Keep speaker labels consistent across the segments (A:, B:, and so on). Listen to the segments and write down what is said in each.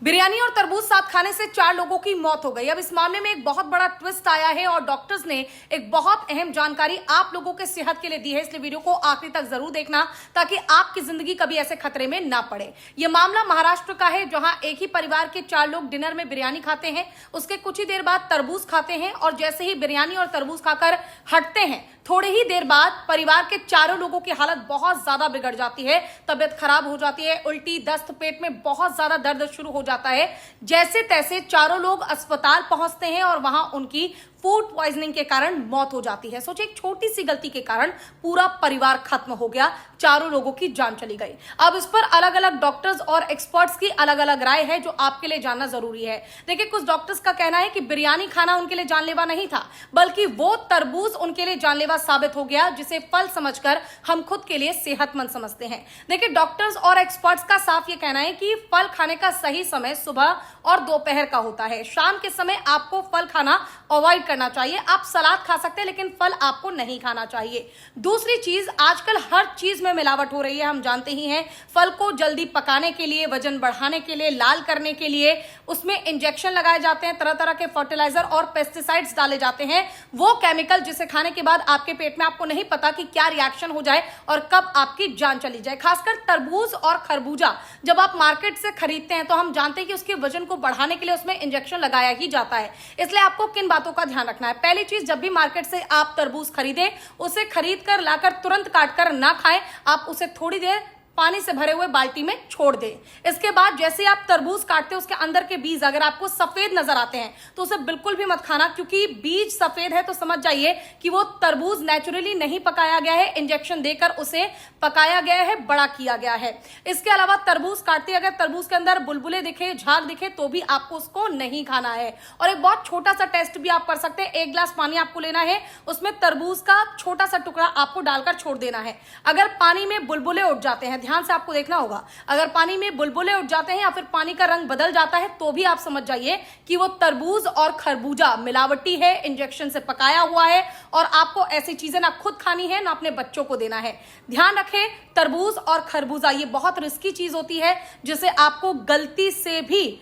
A: बिरयानी और तरबूज साथ खाने से 4 लोगों की मौत हो गई। अब इस मामले में एक बहुत बड़ा ट्विस्ट आया है और डॉक्टर्स ने एक बहुत अहम जानकारी आप लोगों के सेहत के लिए दी है, इसलिए वीडियो को आखिरी तक जरूर देखना ताकि आपकी जिंदगी कभी ऐसे खतरे में ना पड़े। यह मामला महाराष्ट्र का है, जहां एक ही परिवार के 4 लोग डिनर में बिरयानी खाते हैं, उसके कुछ ही देर बाद तरबूज खाते हैं और जैसे ही बिरयानी और तरबूज खाकर हटते हैं, थोड़ी ही देर बाद परिवार के चारों लोगों की हालत बहुत ज्यादा बिगड़ जाती है, तबियत खराब हो जाती है, उल्टी, दस्त, पेट में बहुत ज्यादा दर्द शुरू हो जाता है। जैसे तैसे चारों लोग अस्पताल पहुंचते हैं और वहां उनकी फूड पॉइजनिंग के कारण मौत हो जाती है। सोचिए, एक छोटी सी गलती के कारण पूरा परिवार खत्म हो गया, चारों लोगों की जान चली गई। अब इस पर अलग अलग डॉक्टर्स और एक्सपर्ट्स की अलग अलग राय है, जो आपके लिए जानना जरूरी है। देखिए, कुछ डॉक्टर्स का कहना है कि बिरयानी खाना उनके लिए जानलेवा नहीं था, बल्कि वो तरबूज उनके लिए जानलेवा साबित हो गया, जिसे फल समझकर हम खुद के लिए सेहतमंद समझते हैं। देखिए, डॉक्टर्स और एक्सपर्ट्स का साफ ये कहना है कि फल खाने का सही समय सुबह और दोपहर का होता है। शाम के समय आपको फल खाना अवॉइड करना चाहिए। आप सलाद खा सकते हैं, लेकिन फल आपको नहीं खाना चाहिए। दूसरी चीज, आजकल हर चीज में मिलावट हो रही है, हम जानते ही हैं। फल को जल्दी पकाने के लिए, वजन बढ़ाने के लिए, लाल करने के लिए उसमें इंजेक्शन लगाए जाते हैं, तरह तरह के फर्टिलाइजर और पेस्टिसाइड्स डाले जाते हैं। वो केमिकल जिसे खाने के बाद आपके पेट में आपको नहीं पता कि क्या रिएक्शन हो जाए और कब आपकी जान चली जाए। खासकर तरबूज और खरबूजा जब आप मार्केट से खरीदते हैं तो हम जानते हैं कि उसके वजन को बढ़ाने के लिए उसमें इंजेक्शन लगाया ही जाता है। इसलिए आपको किन बातों का ध्यान रखना है? पहली चीज, जब भी मार्केट से आप तरबूज खरीदें, उसे खरीद कर लाकर तुरंत काटकर ना खाएं। आप उसे थोड़ी देर पानी से भरे हुए बाल्टी में छोड़ दें। इसके बाद जैसे आप तरबूज काटते हैं, उसके अंदर के बीज अगर आपको सफेद नजर आते हैं तो उसे बिल्कुल भी मत खाना, क्योंकि बीज सफेद है तो समझ जाइए कि वो तरबूज नेचुरली नहीं पकाया गया है, इंजेक्शन देकर उसे पकाया गया है, बड़ा किया गया है। इसके अलावा तरबूज काटते अगर तरबूज के अंदर बुलबुले दिखे, झाग दिखे, तो भी आपको उसको नहीं खाना है। और एक बहुत छोटा सा टेस्ट भी आप कर सकते हैं। 1 गिलास पानी आपको लेना है, उसमें तरबूज का छोटा सा टुकड़ा आपको डालकर छोड़ देना है। अगर पानी में बुलबुले उठ जाते हैं, ध्यान से आपको देखना होगा, अगर पानी में बुलबुले उठ जाते हैं या फिर पानी का रंग बदल जाता है, तो भी आप समझ जाइए कि वो तरबूज और खरबूजा मिलावटी है, इंजेक्शन से पकाया हुआ है और आपको ऐसी चीजें ना खुद खानी है ना अपने बच्चों को देना है। ध्यान रखें, तरबूज और खरबूजा ये बहुत रिस्की चीज होती है, जिसे आपको गलती से भी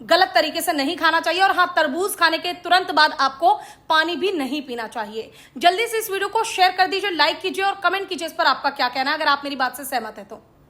A: गलत तरीके से नहीं खाना चाहिए। और हाँ, तरबूज खाने के तुरंत बाद आपको पानी भी नहीं पीना चाहिए। जल्दी से इस वीडियो को शेयर कर दीजिए, लाइक कीजिए और कमेंट कीजिए इस पर आपका क्या कहना है, अगर आप मेरी बात से सहमत है तो।